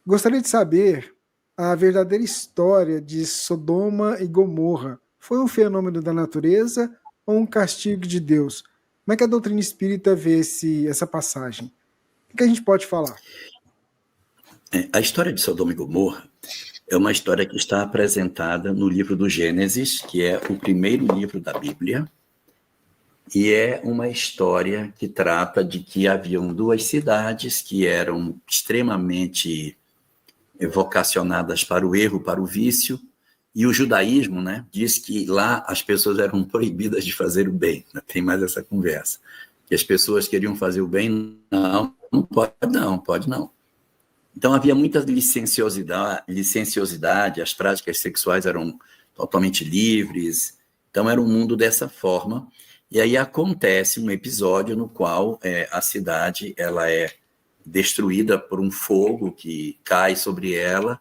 Gostaria de saber a verdadeira história de Sodoma e Gomorra. Foi um fenômeno da natureza ou um castigo de Deus? Como é que a doutrina espírita vê essa passagem? O que a gente pode falar? A história de Sodoma e Gomorra é uma história que está apresentada no livro do Gênesis, que é o primeiro livro da Bíblia, e é uma história que trata de que haviam duas cidades que eram extremamente vocacionadas para o erro, para o vício, e o judaísmo, né, diz que lá as pessoas eram proibidas de fazer o bem. Tem mais essa conversa. Que as pessoas queriam fazer o bem, não pode não, pode não. Então havia muita licenciosidade, as práticas sexuais eram totalmente livres, então era um mundo dessa forma. E aí acontece um episódio no qual a cidade ela é destruída por um fogo que cai sobre ela,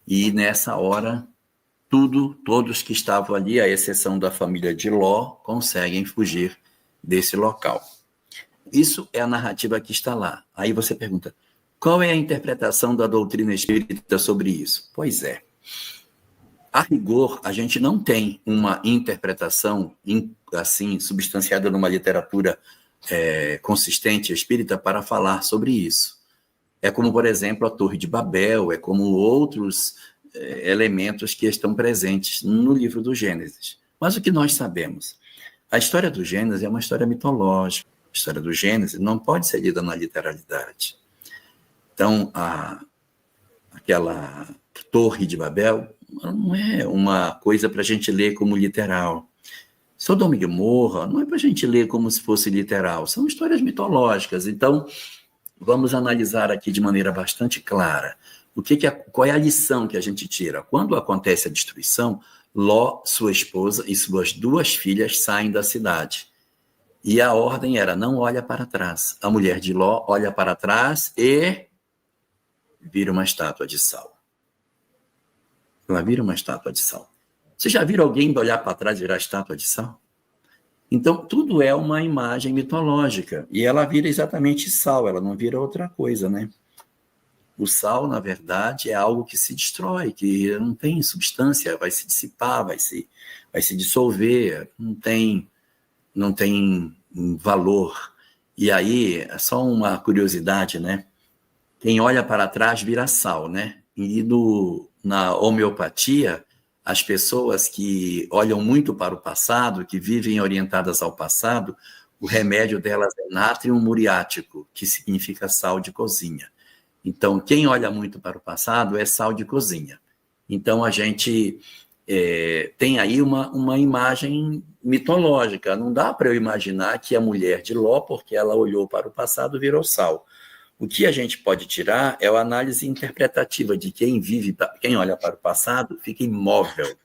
e nessa hora todos que estavam ali, à exceção da família de Ló, conseguem fugir desse local. Isso é a narrativa que está lá. Aí você pergunta, qual é a interpretação da doutrina espírita sobre isso? Pois é, a rigor, a gente não tem uma interpretação assim substanciada numa literatura consistente espírita para falar sobre isso. É como, por exemplo, a Torre de Babel, é como outros elementos que estão presentes no livro do Gênesis. Mas o que nós sabemos? A história do Gênesis é uma história mitológica. A história do Gênesis não pode ser lida na literalidade. Então, aquela Torre de Babel não é uma coisa para a gente ler como literal. Sodoma e Gomorra não é para a gente ler como se fosse literal, são histórias mitológicas. Então, vamos analisar aqui de maneira bastante clara qual é a lição que a gente tira. Quando acontece a destruição, Ló, sua esposa e suas duas filhas saem da cidade. E a ordem era, não olha para trás. A mulher de Ló olha para trás e vira uma estátua de sal. Ela vira uma estátua de sal. Você já viu alguém olhar para trás e virar estátua de sal? Então, tudo é uma imagem mitológica. E ela vira exatamente sal, ela não vira outra coisa, né? O sal, na verdade, é algo que se destrói, que não tem substância, vai se dissipar, vai se dissolver, não tem valor. E aí, é só uma curiosidade, né? Quem olha para trás vira sal, né? E na homeopatia, as pessoas que olham muito para o passado, que vivem orientadas ao passado, o remédio delas é nátrium muriático, que significa sal de cozinha. Então, quem olha muito para o passado é sal de cozinha. Então, a gente tem aí uma imagem mitológica. Não dá para eu imaginar que a mulher de Ló, porque ela olhou para o passado, virou sal. O que a gente pode tirar é a análise interpretativa de quem olha para o passado fica imóvel.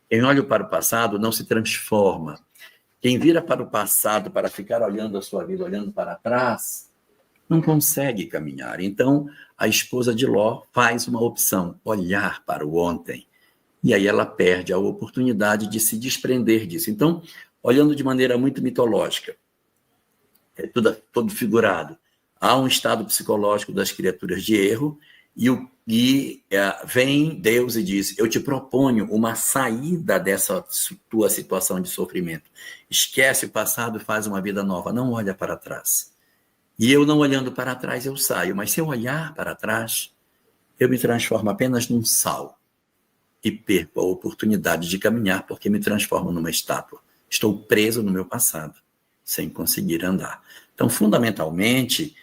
Quem olha para o passado não se transforma. Quem vira para o passado para ficar olhando a sua vida, olhando para trás, não consegue caminhar. Então, a esposa de Ló faz uma opção, olhar para o ontem. E aí ela perde a oportunidade de se desprender disso. Então, olhando de maneira muito mitológica, é todo figurado. Há um estado psicológico das criaturas de erro e vem Deus e diz, eu te proponho uma saída dessa tua situação de sofrimento. Esquece o passado e faz uma vida nova. Não olha para trás. E eu não olhando para trás, eu saio. Mas se eu olhar para trás, eu me transformo apenas num sal. E perco a oportunidade de caminhar porque me transformo numa estátua. Estou preso no meu passado, sem conseguir andar. Então, fundamentalmente,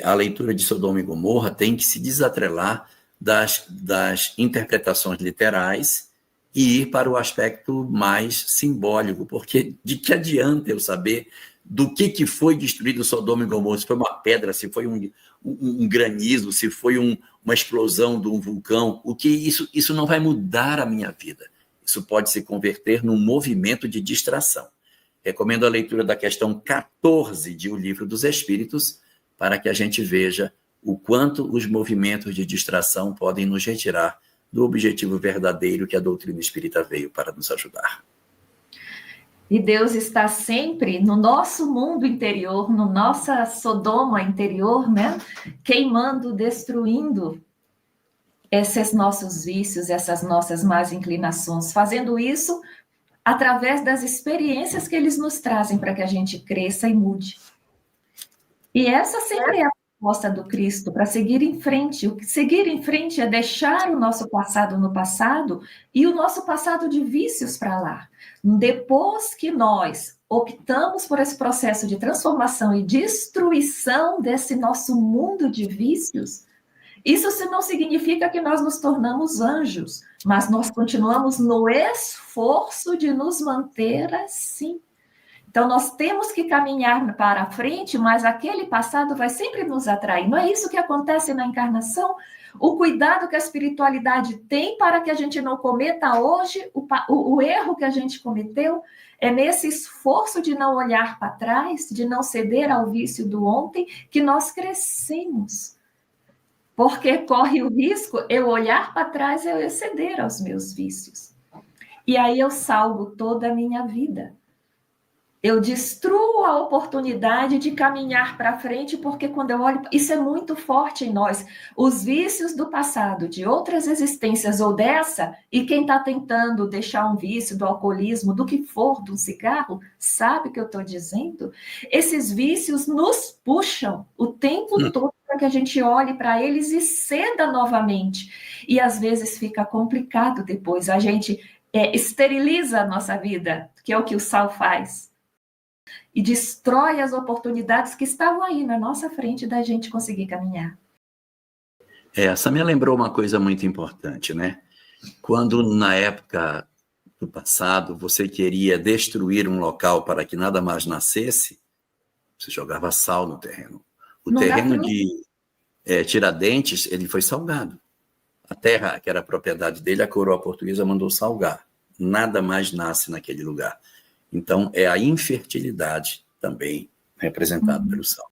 a leitura de Sodoma e Gomorra tem que se desatrelar das interpretações literais e ir para o aspecto mais simbólico, porque de que adianta eu saber do que foi destruído Sodoma e Gomorra? Se foi uma pedra, se foi um granizo, se foi uma explosão de um vulcão, isso não vai mudar a minha vida. Isso pode se converter num movimento de distração. Recomendo a leitura da questão 14 de O Livro dos Espíritos, para que a gente veja o quanto os movimentos de distração podem nos retirar do objetivo verdadeiro que a doutrina espírita veio para nos ajudar. E Deus está sempre no nosso mundo interior, no nossa Sodoma interior, né? Queimando, destruindo esses nossos vícios, essas nossas más inclinações, fazendo isso através das experiências que eles nos trazem para que a gente cresça e mude. E essa sempre é a proposta do Cristo, para seguir em frente. O seguir em frente é deixar o nosso passado no passado e o nosso passado de vícios para lá. Depois que nós optamos por esse processo de transformação e destruição desse nosso mundo de vícios, isso não significa que nós nos tornamos anjos, mas nós continuamos no esforço de nos manter assim. Então, nós temos que caminhar para a frente, mas aquele passado vai sempre nos atrair. Não é isso que acontece na encarnação? O cuidado que a espiritualidade tem para que a gente não cometa hoje o erro que a gente cometeu é nesse esforço de não olhar para trás, de não ceder ao vício do ontem, que nós crescemos. Porque corre o risco eu olhar para trás e eu ceder aos meus vícios. E aí eu salvo toda a minha vida. Eu destruo a oportunidade de caminhar para frente, porque quando eu olho... Isso é muito forte em nós. Os vícios do passado, de outras existências ou dessa, e quem está tentando deixar um vício do alcoolismo, do que for, do cigarro, sabe o que eu estou dizendo? Esses vícios nos puxam o tempo todo para que a gente olhe para eles e ceda novamente. E às vezes fica complicado depois. A gente esteriliza a nossa vida, que é o que o sal faz. E destrói as oportunidades que estavam aí na nossa frente da gente conseguir caminhar. Essa me lembrou uma coisa muito importante, né? Quando, na época do passado, você queria destruir um local para que nada mais nascesse, você jogava sal no terreno. O terreno de Tiradentes, ele foi salgado. A terra, que era a propriedade dele, a coroa portuguesa mandou salgar. Nada mais nasce naquele lugar. Então, é a infertilidade também representada pelo sal.